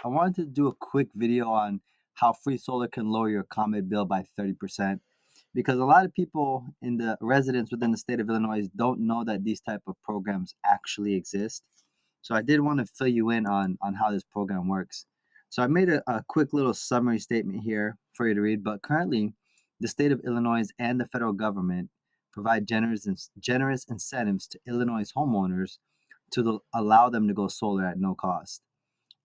I wanted to do a quick video on how free solar can lower your ComEd bill by 30% because a lot of people in the residents within the state of Illinois don't know that these type of programs actually exist. So I did want to fill you in on how this program works. So I made a quick little summary statement here for you to read, but currently the state of Illinois and the federal government provide generous incentives to Illinois homeowners to allow them to go solar at no cost.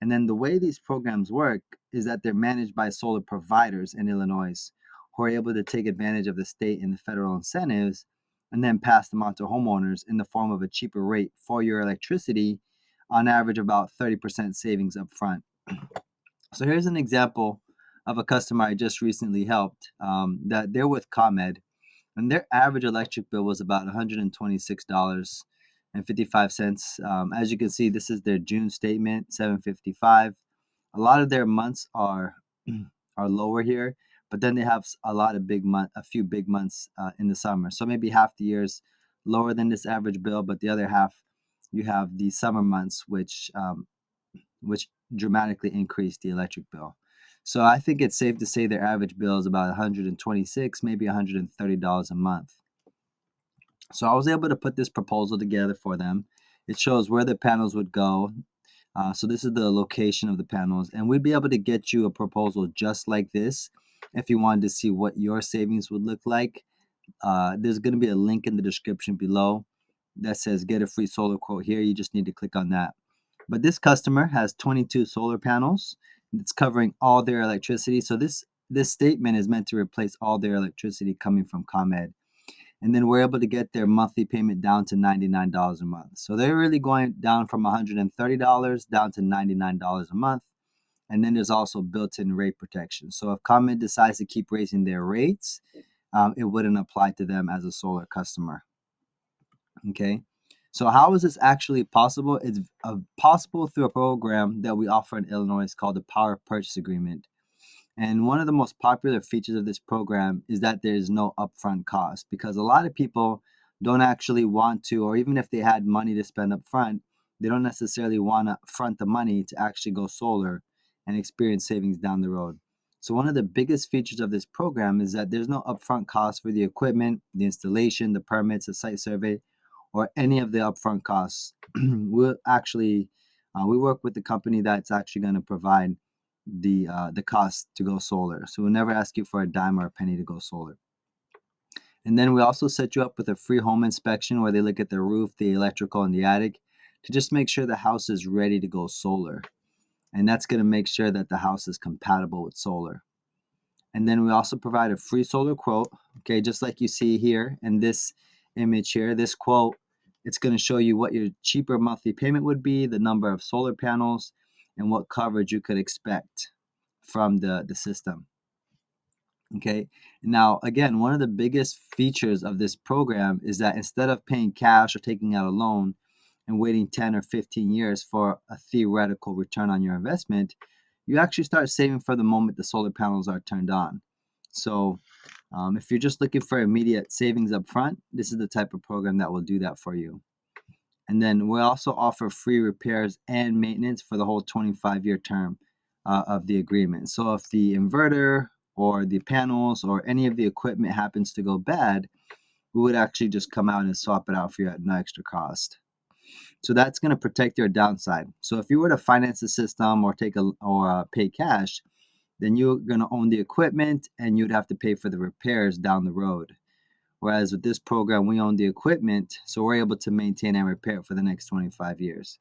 And then the way these programs work is that they're managed by solar providers in Illinois who are able to take advantage of the state and the federal incentives and then pass them on to homeowners in the form of a cheaper rate for your electricity, on average about 30% savings up front. So here's an example of a customer I just recently helped that they're with ComEd, and their average electric bill was about $126.55. As you can see, this is their June statement, 755. A lot of their months are are lower here, but then they have a few big months in the summer. So maybe half the year's lower than this average bill, but the other half you have the summer months, which dramatically increase the electric bill. So I think it's safe to say their average bill is about 126, maybe $130 a month. So I was able to put this proposal together for them. It shows where the panels would go. So this is the location of the panels, and we'd be able to get you a proposal just like this if you wanted to see what your savings would look like. There's going to be a link in the description below that says get a free solar quote here. You just need to click on that. But this customer has 22 solar panels. It's covering all their electricity. So this statement is meant to replace all their electricity coming from ComEd. And then we're able to get their monthly payment down to $99 a month. So they're really going down from $130 down to $99 a month. And then there's also built-in rate protection. So if ComEd decides to keep raising their rates, it wouldn't apply to them as a solar customer. Okay. So how is this actually possible? It's possible through a program that we offer in Illinois called the Power Purchase Agreement. And one of the most popular features of this program is that there is no upfront cost because a lot of people don't actually want to, or even if they had money to spend upfront, they don't necessarily want to front the money to actually go solar and experience savings down the road. So one of the biggest features of this program is that there's no upfront cost for the equipment, the installation, the permits, the site survey, or any of the upfront costs. We'll actually we work with the company that's actually going to provide the cost to go solar. So we'll never ask you for a dime or a penny to go solar. And then we also set you up with a free home inspection where they look at the roof, the electrical, and the attic to just make sure the house is ready to go solar. And that's going to make sure that the house is compatible with solar. And then we also provide a free solar quote. Okay, just like you see here in this image here, this quote, it's going to show you what your cheaper monthly payment would be, the number of solar panels, and what coverage you could expect from the system. Okay. Now, again, one of the biggest features of this program is that instead of paying cash or taking out a loan and waiting 10 or 15 years for a theoretical return on your investment, you actually start saving for the moment the solar panels are turned on. So if you're just looking for immediate savings up front, this is the type of program that will do that for you. And then we also offer free repairs and maintenance for the whole 25-year term of the agreement. So if the inverter or the panels or any of the equipment happens to go bad, we would actually just come out and swap it out for you at no extra cost. So that's going to protect your downside. So if you were to finance the system or pay cash, then you're going to own the equipment and you'd have to pay for the repairs down the road. Whereas with this program, we own the equipment, so we're able to maintain and repair it for the next 25 years.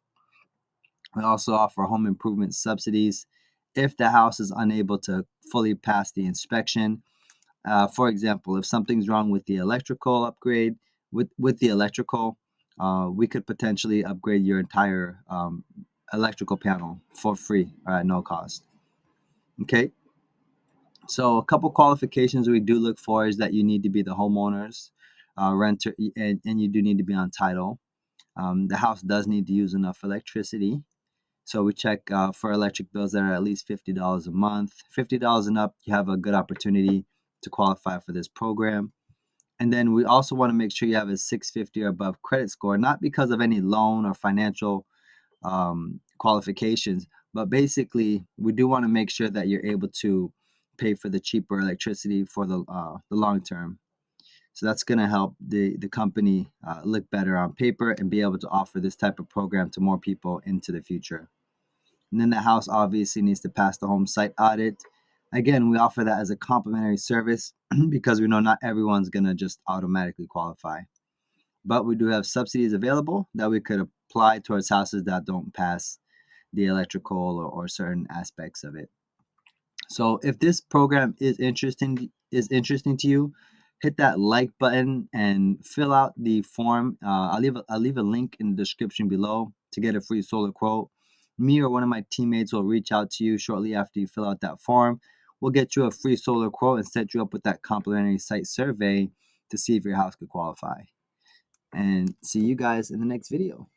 We also offer home improvement subsidies if the house is unable to fully pass the inspection. For example, if something's wrong with the electrical upgrade, with the electrical, we could potentially upgrade your entire electrical panel for free or at no cost. Okay. So a couple qualifications we do look for is that you need to be the homeowner's renter, and you do need to be on title. The house does need to use enough electricity. So we check for electric bills that are at least $50 a month. $50 and up, you have a good opportunity to qualify for this program. And then we also want to make sure you have a 650 or above credit score, not because of any loan or financial qualifications, But basically, we do want to make sure that you're able to pay for the cheaper electricity for the long term. So that's going to help the company look better on paper and be able to offer this type of program to more people into the future. And then the house obviously needs to pass the home site audit. Again, we offer that as a complimentary service because we know not everyone's going to just automatically qualify. But we do have subsidies available that we could apply towards houses that don't pass the electrical or certain aspects of it. So if this program is interesting to you, hit that like button and fill out the form. I'll leave a link in the description below to get a free solar quote. Me or one of my teammates will reach out to you shortly after you fill out that form. We'll get you a free solar quote and set you up with that complimentary site survey to see if your house could qualify. And see you guys in the next video.